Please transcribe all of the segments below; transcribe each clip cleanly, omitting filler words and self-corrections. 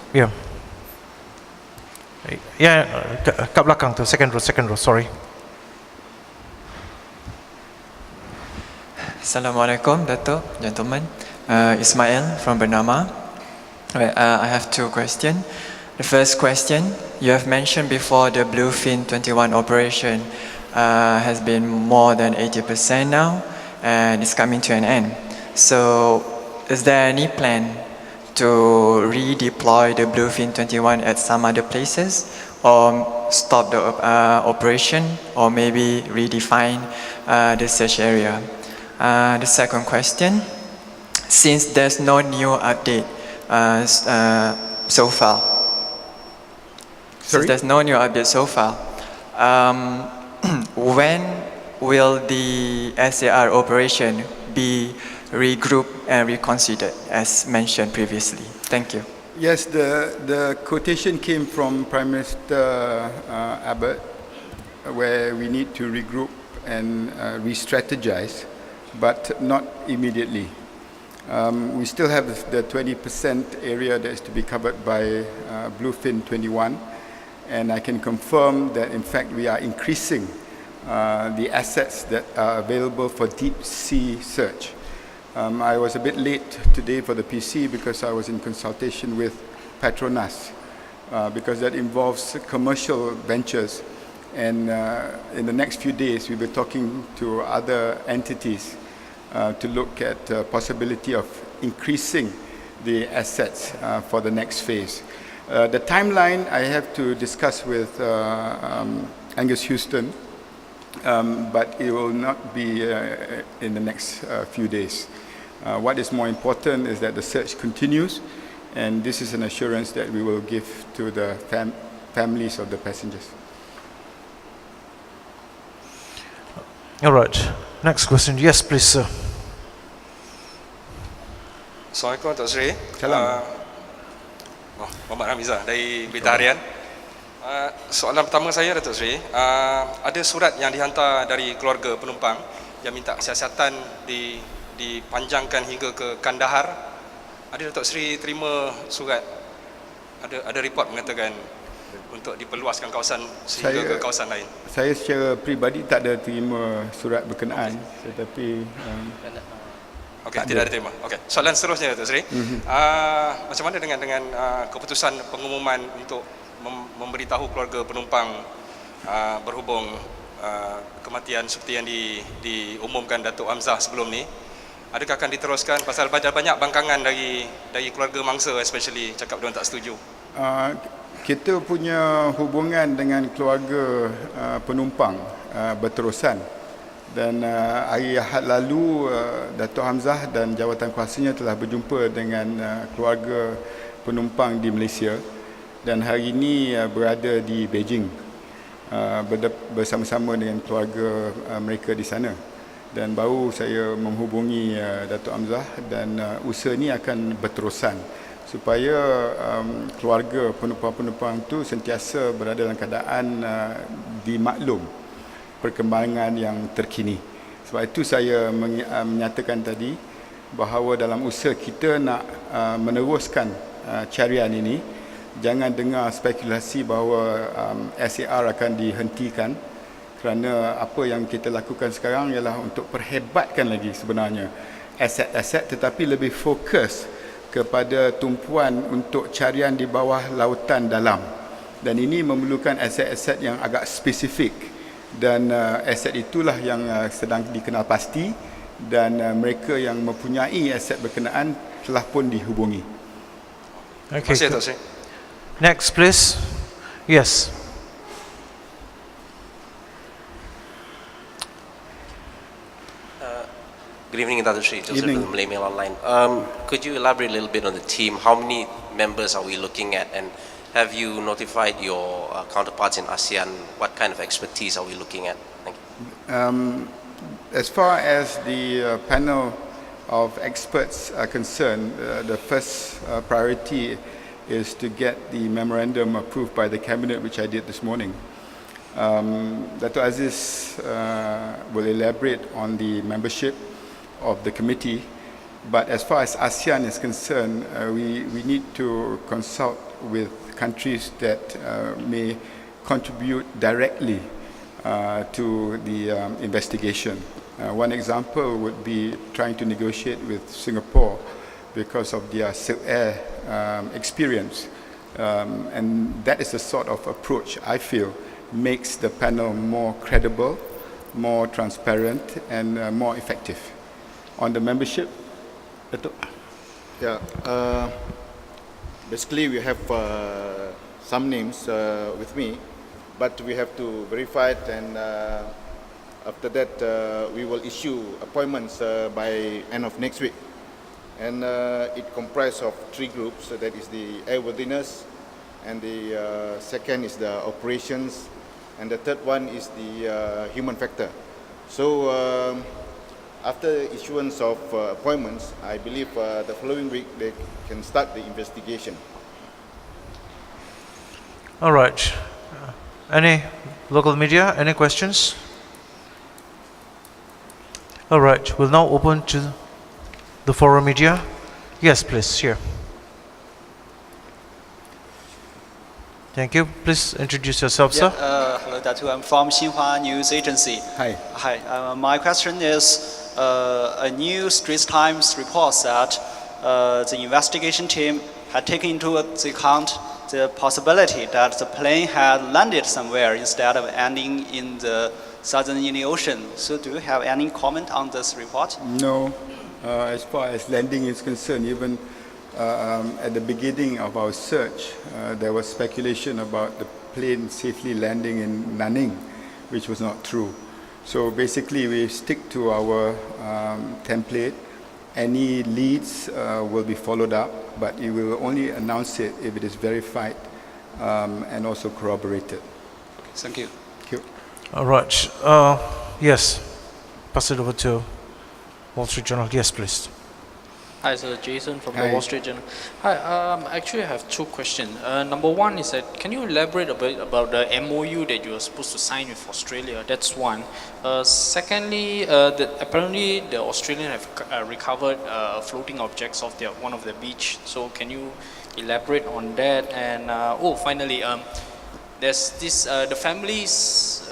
Ya. Ya, kat belakang tu, second row, sorry. Assalamualaikum, Dato, gentlemen. Ismail from Bernama. I have two questions. The first question, you have mentioned before the Bluefin 21 operation has been more than 80% now and it's coming to an end. So is there any plan to redeploy the Bluefin 21 at some other places, or stop the operation, or maybe redefine the search area? The second question, since there's no new update so far, when will the SAR operation be regrouped and reconsidered as mentioned previously? Thank you. Yes, the quotation came from Prime Minister Abbott, where we need to regroup and re-strategize, but not immediately. We still have the 20% area that is to be covered by Bluefin 21, and I can confirm that in fact we are increasing the assets that are available for deep sea search. I was a bit late today for the PC because I was in consultation with Petronas, because that involves commercial ventures, and in the next few days we'll be talking to other entities to look at the possibility of increasing the assets for the next phase. The timeline I have to discuss with Angus Houston, but it will not be in the next few days. What is more important is that the search continues, and this is an assurance that we will give to the families of the passengers. All right. Next question. Yes, please, sir. Assalamualaikum, Dato Seri. Salam. Muhammad Hamizah dari Berita Harian. Soalan pertama saya, Dato Seri, ada surat yang dihantar dari keluarga penumpang yang minta siasatan dipanjangkan hingga ke Kandahar. Ada Dato Seri terima surat, ada report mengatakan untuk diperluaskan kawasan sehingga ke kawasan lain? Saya secara peribadi tak ada terima surat berkenaan, tetapi okey, tidak ada terima. Okey, soalan seterusnya, Dato Seri. Macam mana dengan keputusan pengumuman untuk memberitahu keluarga penumpang berhubung kematian seperti yang diumumkan Datuk Hamzah sebelum ni? Adakah akan diteruskan, pasal banyak bangkangan dari keluarga mangsa especially cakap diorang tak setuju? Kita punya hubungan dengan keluarga penumpang berterusan, dan hari Ahad lalu Dato Hamzah dan jawatan kuasanya telah berjumpa dengan keluarga penumpang di Malaysia, dan hari ini berada di Beijing bersama-sama dengan keluarga mereka di sana. Dan baru saya menghubungi Dato Hamzah, dan usaha ini akan berterusan supaya keluarga penumpang-penumpang itu sentiasa berada dalam keadaan dimaklum perkembangan yang terkini. Sebab itu saya menyatakan tadi bahawa dalam usaha kita nak meneruskan carian ini, jangan dengar spekulasi bahawa SAR akan dihentikan, kerana apa yang kita lakukan sekarang ialah untuk perhebatkan lagi sebenarnya aset-aset, tetapi lebih fokus kepada tumpuan untuk carian di bawah lautan dalam, dan ini memerlukan aset-aset yang agak spesifik, dan aset itulah yang sedang dikenal pasti, dan mereka yang mempunyai aset berkenaan telah pun dihubungi. Okay. Terima kasih, Dato Seri. Next, please. Yes. Good evening, Dato Seri. Joseph from Malay Mail Online. Could you elaborate a little bit on the team? How many members are we looking at, and have you notified your counterparts in ASEAN? What kind of expertise are we looking at? Thank you. As far as the panel of experts are concerned, the first priority is to get the memorandum approved by the Cabinet, which I did this morning. Dato Aziz will elaborate on the membership of the committee, but as far as ASEAN is concerned, we need to consult with countries that may contribute directly to the investigation. One example would be trying to negotiate with Singapore because of their Silk Air experience. And that is the sort of approach I feel makes the panel more credible, more transparent, and more effective. On the membership, Dato? Yeah, basically we have some names with me, but we have to verify it, and after that we will issue appointments by end of next week. And it comprises of 3 groups. So that is the airworthiness, and the second is the operations, and the third one is the human factor. So after issuance of appointments, I believe the following week they can start the investigation. All right. Any local media? Any questions? All right. We'll now open to the foreign media. Yes, please. Here. Thank you. Please introduce yourself, sir. Hello, Dato. I'm from Xinhua News Agency. Hi. Hi. My question is, a new Straits Times reports that the investigation team had taken into account the possibility that the plane had landed somewhere instead of ending in the Southern Indian Ocean. So do you have any comment on this report? No. As far as landing is concerned, even at the beginning of our search, there was speculation about the plane safely landing in Nanning, which was not true. So basically, we stick to our template. Any leads will be followed up, but we will only announce it if it is verified and also corroborated. Thank you. Thank you. All right. Yes. Pass it over to Wall Street Journal. Yes, please. Hi, sir. Jason from Hi. the Wall Street Journal. Hi. Actually, I have 2 questions. Number one is that can you elaborate a bit about the MOU that you are supposed to sign with Australia? That's one. Secondly, apparently the Australians have recovered floating objects of one of the beach. So can you elaborate on that? And finally, there's this. The families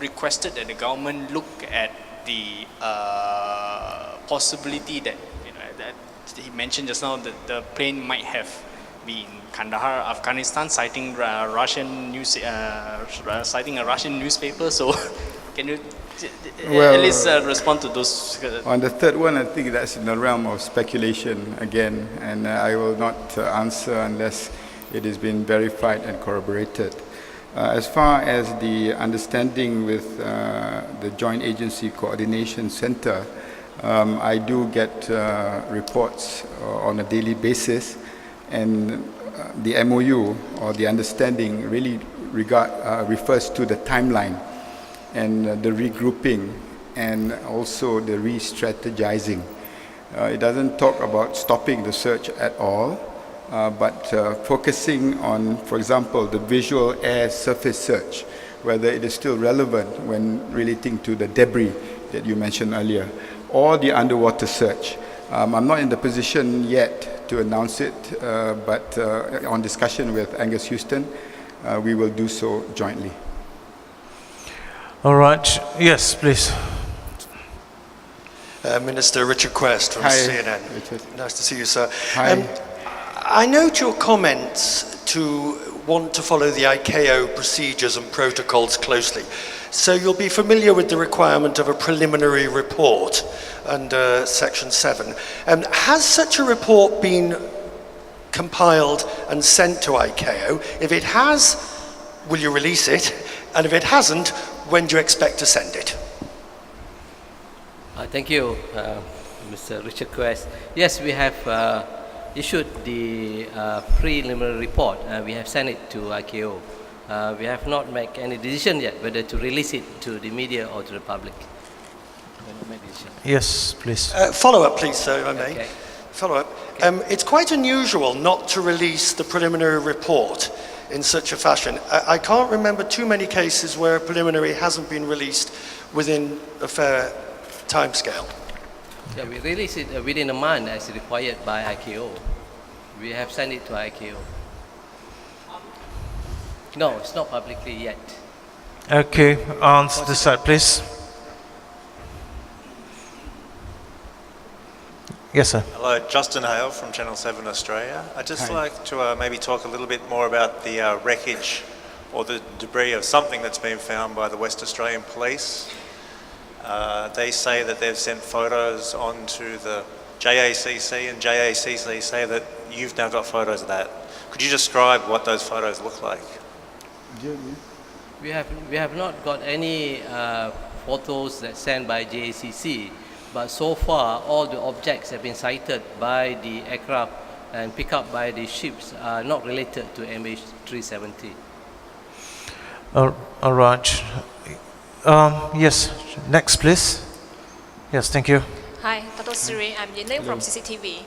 requested that the government look at the possibility that he mentioned just now that the plane might have been Kandahar, Afghanistan, citing Russian news, citing a Russian newspaper. So, can you at least respond to those? On the third one, I think that's in the realm of speculation again, and I will not answer unless it has been verified and corroborated. As far as the understanding with the Joint Agency Coordination Center, I do get reports on a daily basis, and the MOU or the understanding really refers to the timeline and the regrouping and also the re-strategizing. It doesn't talk about stopping the search at all, but focusing on, for example, the visual air surface search, whether it is still relevant when relating to the debris that you mentioned earlier, or the underwater search. I'm not in the position yet to announce it, but on discussion with Angus Houston, we will do so jointly. All right. Yes, please. Minister Richard Quest from Hi, CNN. Richard. Nice to see you, sir. Hi. I note your comments to want to follow the ICAO procedures and protocols closely. So you'll be familiar with the requirement of a preliminary report under Section 7. Has such a report been compiled and sent to ICAO? If it has, will you release it? And if it hasn't, when do you expect to send it? Thank you, Mr. Richard Quest. Yes, we have issued the preliminary report. We have sent it to ICAO. We have not made any decision yet whether to release it to the media or to the public. Yes, please. Follow up, please, sir, if I may. Okay. Follow up. It's quite unusual not to release the preliminary report in such a fashion. I can't remember too many cases where a preliminary hasn't been released within a fair timescale. Yeah, we release it within a month as required by ICAO. We have sent it to ICAO. No, it's not publicly yet. Okay, on this side, please. Yes, sir. Hello, Justin Hale from Channel 7 Australia. I'd just like to maybe talk a little bit more about the wreckage or the debris of something that's been found by the West Australian Police. They say that they've sent photos on to the JACC, and JACC say that you've now got photos of that. Could you describe what those photos look like? We have not got any photos that sent by JACC, but so far all the objects have been sighted by the aircraft and picked up by the ships are not related to MH370. All right. Yes, next, please. Yes, thank you. Hi, Dato Seri. I'm Yin from CCTV.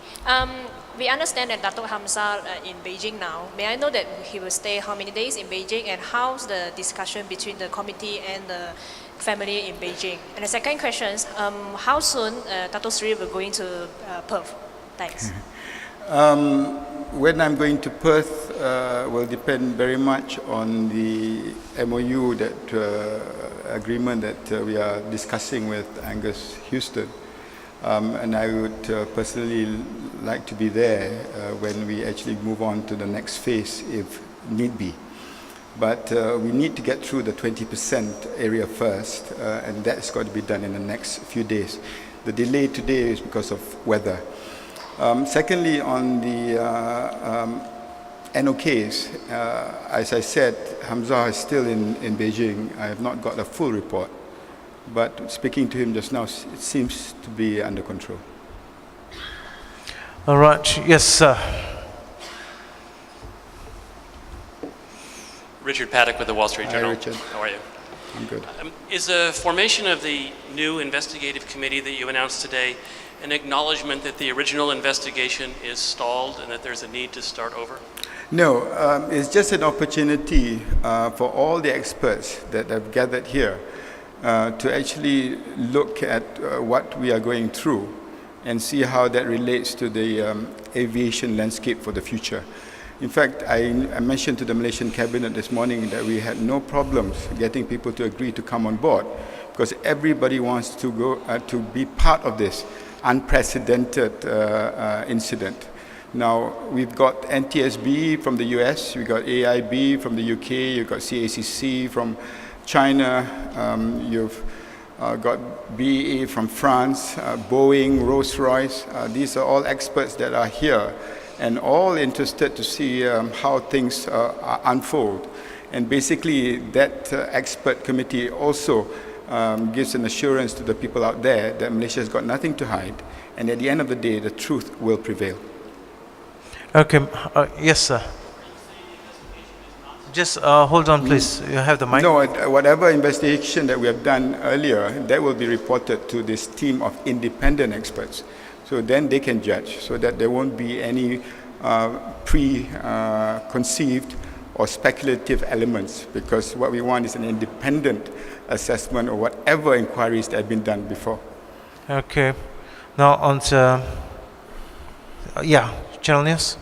We understand that Dato Hamza in Beijing now. May I know that he will stay how many days in Beijing, and how's the discussion between the committee and the family in Beijing? And the second question is, how soon Dato Seri will going to Perth? Thanks. When I'm going to Perth will depend very much on the MOU that agreement that we are discussing with Angus Houston. And I would personally like to be there when we actually move on to the next phase if need be. But we need to get through the 20% area first, and that's got to be done in the next few days. The delay today is because of weather. Secondly, on the NOKs, as I said, Hamza is still in Beijing. I have not got a full report, but speaking to him just now, it seems to be under control. All right. Yes, sir. Richard Paddock with the Wall Street Journal. Hi, Richard. How are you? I'm good. Is the formation of the new investigative committee that you announced today an acknowledgement that the original investigation is stalled and that there's a need to start over? No, it's just an opportunity for all the experts that have gathered here to actually look at what we are going through and see how that relates to the aviation landscape for the future. In fact, I mentioned to the Malaysian cabinet this morning that we had no problems getting people to agree to come on board because everybody wants to go to be part of this unprecedented incident. Now, we've got NTSB from the US, we've got AIB from the UK, you've got CACC from China, you've got BAE from France, Boeing, Rolls-Royce. These are all experts that are here and all interested to see how things unfold. And basically, that expert committee also gives an assurance to the people out there that Malaysia has got nothing to hide, and at the end of the day, the truth will prevail. Okay. Yes, sir. Just hold on, please. You have the mic. No, whatever investigation that we have done earlier, that will be reported to this team of independent experts. So then they can judge, so that there won't be any preconceived or speculative elements, because what we want is an independent assessment of whatever inquiries that have been done before. Okay. Now on to, Channel News.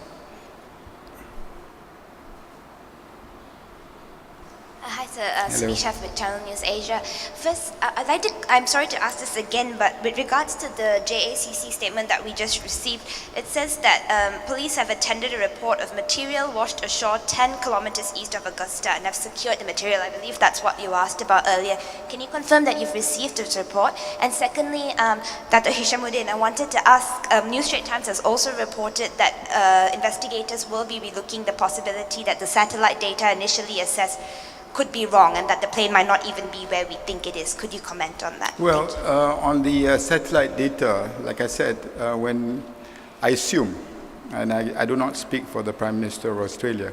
Hi, sir. Samisha with Channel News Asia. First, I'm sorry to ask this again, but with regards to the JACC statement that we just received, it says that police have attended a report of material washed ashore 10 kilometers east of Augusta and have secured the material. I believe that's what you asked about earlier. Can you confirm that you've received this report? And secondly, Dato Hishammuddin, I wanted to ask, New Straits Times has also reported that investigators will be relooking the possibility that the satellite data initially assessed could be wrong and that the plane might not even be where we think it is. Could you comment on that? Well, on the satellite data, like I said, when I assume, and I do not speak for the Prime Minister of Australia,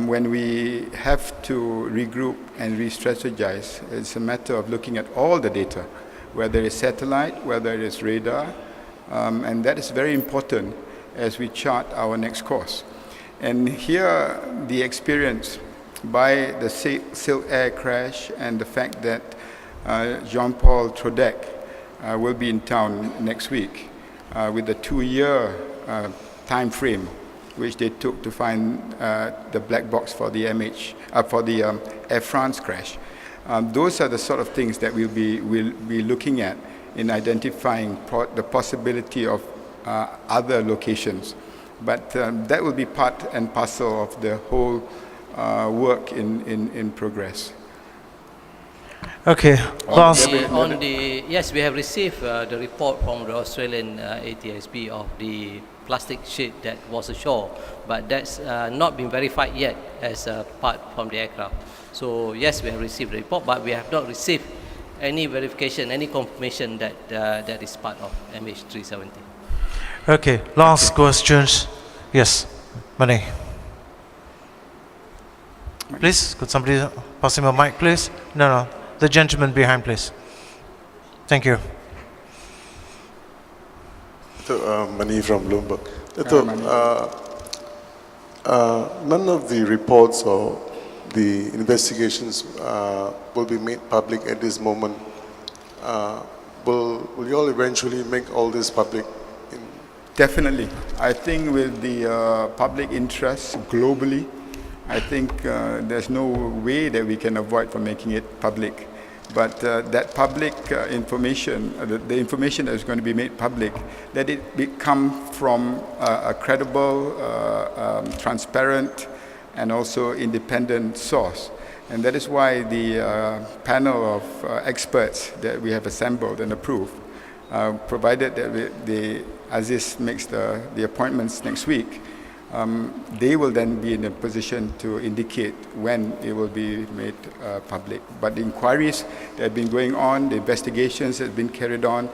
when we have to regroup and re-strategize, it's a matter of looking at all the data, whether it's satellite, whether it is radar, and that is very important as we chart our next course. And here, the experience by the Silk Air crash and the fact that Jean-Paul Trodec will be in town next week with a 2-year time frame which they took to find the black box for the Air France crash. Those are the sort of things that we'll be looking at in identifying the possibility of other locations. But that will be part and parcel of the whole work in progress. Okay, last. Yes, we have received the report from the Australian ATSB of the plastic sheet that was ashore, but that's not been verified yet as a part from the aircraft. So yes, we have received the report, but we have not received any verification, any confirmation that that is part of MH370. Okay, last questions. Yes, Mengenai. Please, could somebody pass him a mic, please? No, the gentleman behind, please. Thank you. Mani from Bloomberg. None of the reports or the investigations will be made public at this moment. Will you all eventually make all this public? Definitely. I think with the public interest globally, I think there's no way that we can avoid from making it public. But that public information, the information that is going to be made public, let it come from a credible, transparent, and also independent source. And that is why the panel of experts that we have assembled and approved, provided that Aziz makes the appointments next week, they will then be in a position to indicate when it will be made public. But the inquiries that have been going on, the investigations that have been carried on,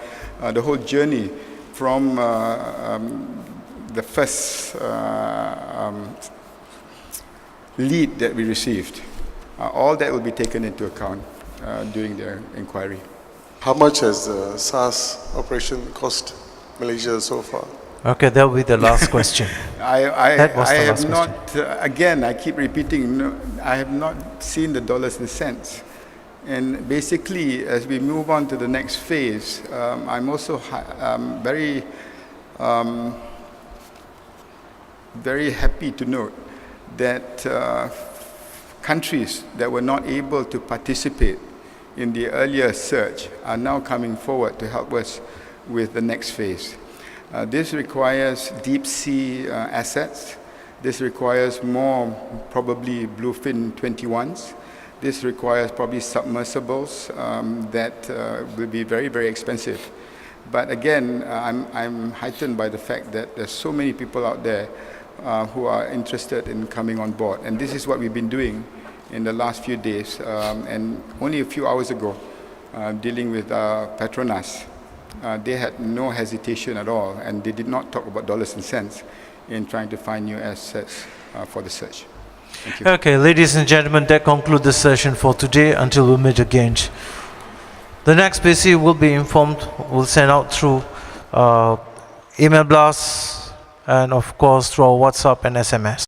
the whole journey from the first lead that we received, all that will be taken into account during the inquiry. How much has the SARS operation cost Malaysia so far? Okay, that will be the last question. I have not, again, I keep repeating, no, I have not seen the dollars and cents. And basically, as we move on to the next phase, I'm also very happy to note that countries that were not able to participate in the earlier search are now coming forward to help us with the next phase. This requires deep sea assets. This requires more probably bluefin 21s. This requires probably submersibles that will be very, very expensive. But again, I'm heightened by the fact that there's so many people out there who are interested in coming on board. And this is what we've been doing in the last few days. And only a few hours ago, dealing with Petronas, they had no hesitation at all, and they did not talk about dollars and cents in trying to find new assets for the search. Thank you. Okay, ladies and gentlemen, that concludes the session for today until we meet again. The next PC will be informed, will send out through email blasts and of course through our WhatsApp and SMS.